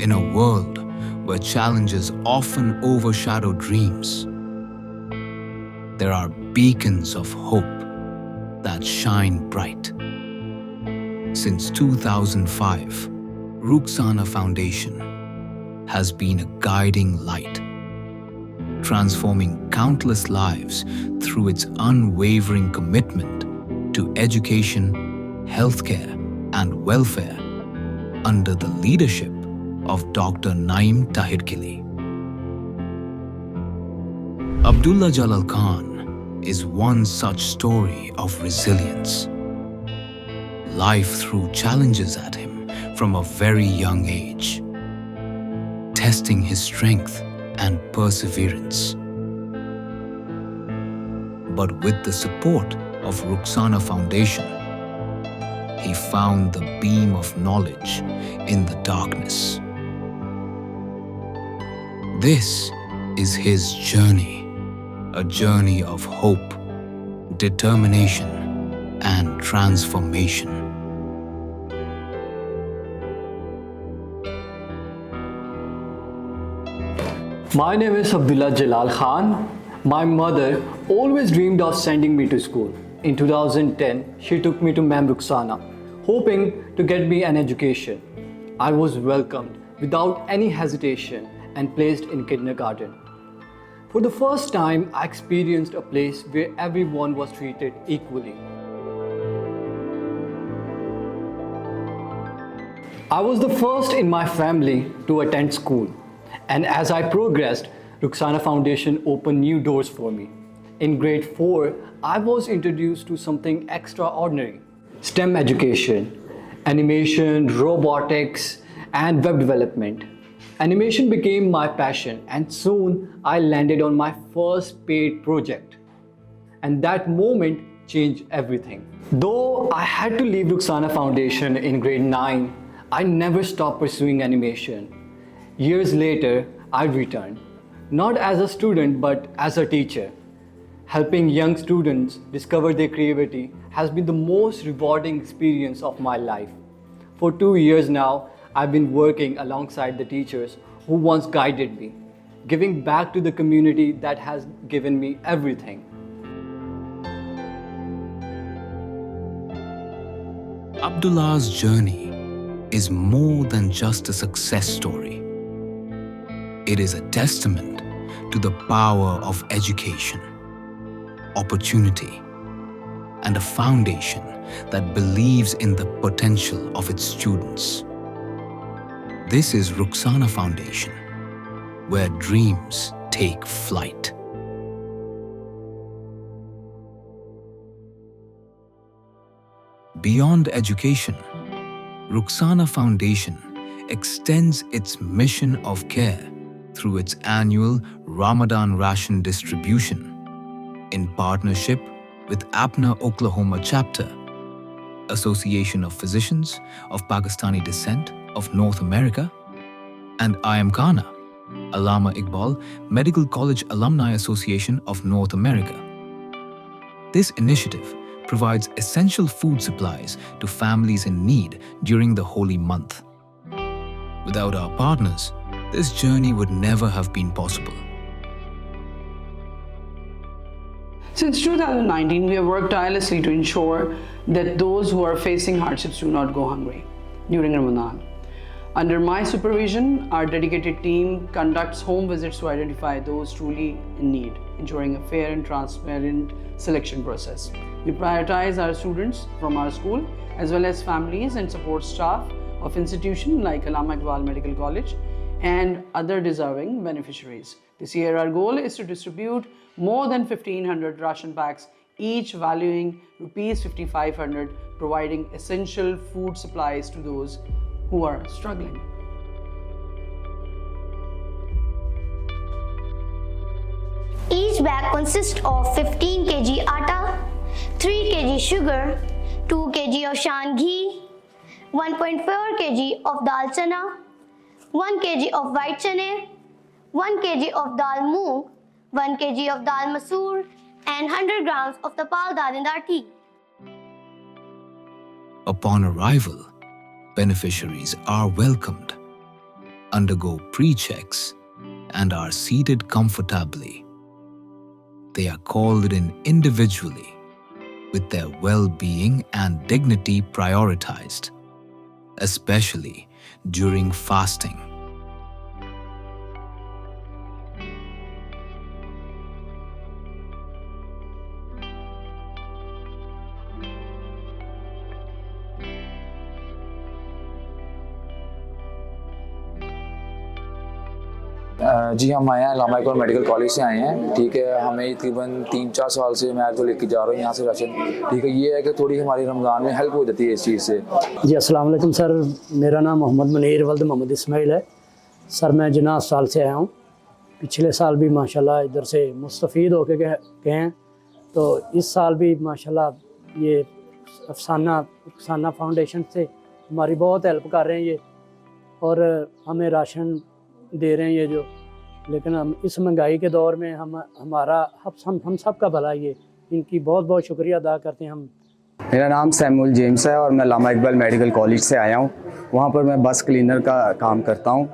In a world where challenges often overshadow dreams, there are beacons of hope that shine bright. Since 2005, Rukhsana Foundation has been a guiding light, transforming countless lives through its unwavering commitment to education, healthcare, and welfare under the leadership of Dr. Naeem Tahirkili. Abdullah Jalal Khan is one such story of resilience. Life threw challenges at him from a very young age, testing his strength and perseverance. But with the support of Rukhsana Foundation, he found the beam of knowledge in the darkness. This is his journey, a journey of hope, determination, and transformation. My name is Abdullah Jalal Khan. My mother always dreamed of sending me to school. In 2010, she took me to Ma'am Rukhsana, hoping to get me an education. I was welcomed without any hesitation and placed in kindergarten. For the first time, I experienced a place where everyone was treated equally. I was the first in my family to attend school. And as I progressed, Rukhsana Foundation opened new doors for me. In grade 4, I was introduced to something extraordinary: STEM education, animation, robotics, and web development. Animation became my passion, and soon I landed on my first paid project. And that moment changed everything. Though I had to leave Rukhsana Foundation in grade 9, I never stopped pursuing animation. Years later, I returned, not as a student but as a teacher. Helping young students discover their creativity has been the most rewarding experience of my life. For 2 years now, I've been working alongside the teachers who once guided me, giving back to the community that has given me everything. Abdullah's journey is more than just a success story. It is a testament to the power of education, opportunity, and a foundation that believes in the potential of its students. This is Rukhsana Foundation, where dreams take flight. Beyond education, Rukhsana Foundation extends its mission of care through its annual Ramadan ration distribution in partnership with APNA Oklahoma Chapter, Association of Physicians of Pakistani Descent of North America, and IMKANA, Allama Iqbal Medical College Alumni Association of North America. This initiative provides essential food supplies to families in need during the holy month. Without our partners, this journey would never have been possible. Since 2019, we have worked tirelessly to ensure that those who are facing hardships do not go hungry during Ramadan. Under my supervision, our dedicated team conducts home visits to identify those truly in need, ensuring a fair and transparent selection process. We prioritize our students from our school as well as families and support staff of institutions like Allama Iqbal Medical College and other deserving beneficiaries. This year, our goal is to distribute more than 1,500 ration packs, each valuing Rs 5,500, providing essential food supplies to those who are struggling. Each bag consists of 15 kg atta, 3 kg sugar, 2 kg of shan ghee, 1.4 kg of dal chana, 1 kg of white chane, 1 kg of dal moong, 1 kg of dal masoor, and 100 grams of tapal dalindar tea. Upon arrival, beneficiaries are welcomed, undergo pre-checks, and are seated comfortably. They are called in individually, with their well-being and dignity prioritized, especially during fasting. जी हम आए हैं Lama Iqbal medical college से आए हैं। ठीक है, हमें तकरीबन 3-4 साल से मैं तो लेके जा रहा हूँ यहाँ से राशन। ठीक है, ये है कि थोड़ी हमारी रमज़ान में हेल्प हो जाती है इस चीज़ से। जी अस्सलाम वालेकुम सर, मेरा नाम मोहम्मद मुनीर वल्द मोहम्मद इस्माइल है। सर मैं जिन्ना अस्पताल से आया हूँ। पिछले साल भी माशाल्लाह इधर से मुस्तफ़ीद होके गए हैं, तो इस साल भी माशाल्लाह ये रुखसाना फाउंडेशन से हमारी बहुत हेल्प कर रहे हैं ये, और हमें राशन दे रहे हैं ये जो। लेकिन हम इस महंगाई के दौर में हम सब का भला, ये इनकी बहुत बहुत शुक्रिया अदा करते हैं हम। मेरा नाम सैमुअल जेम्स है और मैं लामा इकबाल मेडिकल कॉलेज से आया हूँ। वहाँ पर मैं बस क्लीनर का काम करता हूँ,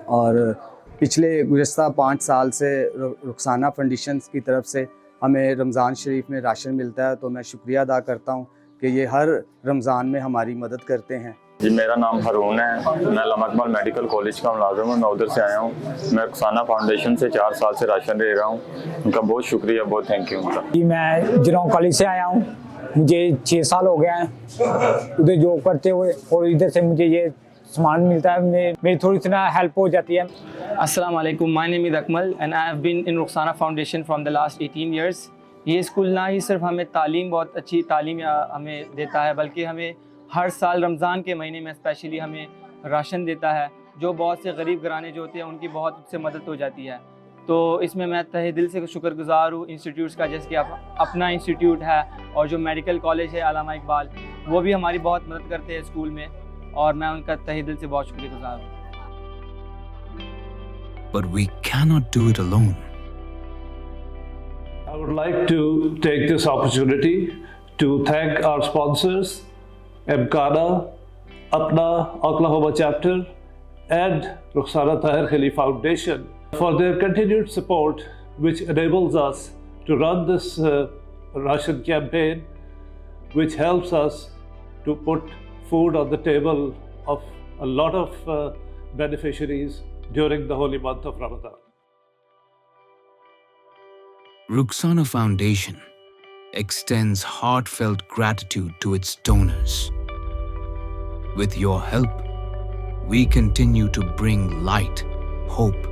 और पिछले गुज़श्ता 5 साल से रुखसाना फाउंडेशन की तरफ से हमें रमज़ान शरीफ में राशन मिलता है। तो मैं शुक्रिया अदा करता हूँ कि ये हर रमज़ान में हमारी मदद करते हैं। जी मेरा नाम हरून है, मैं लामा इकबाल मेडिकल कॉलेज का मुलाजिम हूँ। मैं उधर से आया हूँ। मैं रुखसाना फाउंडेशन से 4 साल से राशन दे रहा हूँ। उनका बहुत शुक्रिया, बहुत थैंक यू उनका। जी मैं जिला कॉलेज से आया हूँ, मुझे 6 साल हो गए हैं उधर जॉब करते हुए, और इधर से मुझे ये सामान मिलता है, मेरी थोड़ी सी ना हेल्प हो जाती है। अस्सलाम वालेकुम, my name is Akmal and I have been in Rukhsana foundation from the last 18 years. ये स्कूल ना ही सिर्फ हमें बहुत अच्छी तालीम हमें देता है, बल्कि हमें हर साल रमज़ान के महीने में स्पेशली हमें राशन देता है, जो बहुत से गरीब घराने जो होते हैं उनकी बहुत उससे मदद हो जाती है। तो इसमें मैं तहे दिल से शुक्रगुजार हूँ इंस्टीट्यूट्स का, जैसे कि अपना इंस्टीट्यूट है और जो मेडिकल कॉलेज है अलामा इकबाल, वो भी हमारी बहुत मदद करते हैं स्कूल में, और मैं उनका तहे दिल से बहुत शुक्रगुजार हूँ। But we cannot do it alone. I would like to take this opportunity to thank our sponsors, MCANA, Apna Oklahoma chapter, and Rukhsana Foundation for their continued support, which enables us to run this Russian campaign, which helps us to put food on the table of a lot of beneficiaries during the holy month of Ramadan. Rukhsana Foundation extends heartfelt gratitude to its donors. With your help, we continue to bring light, hope,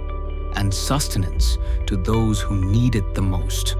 and sustenance to those who need it the most.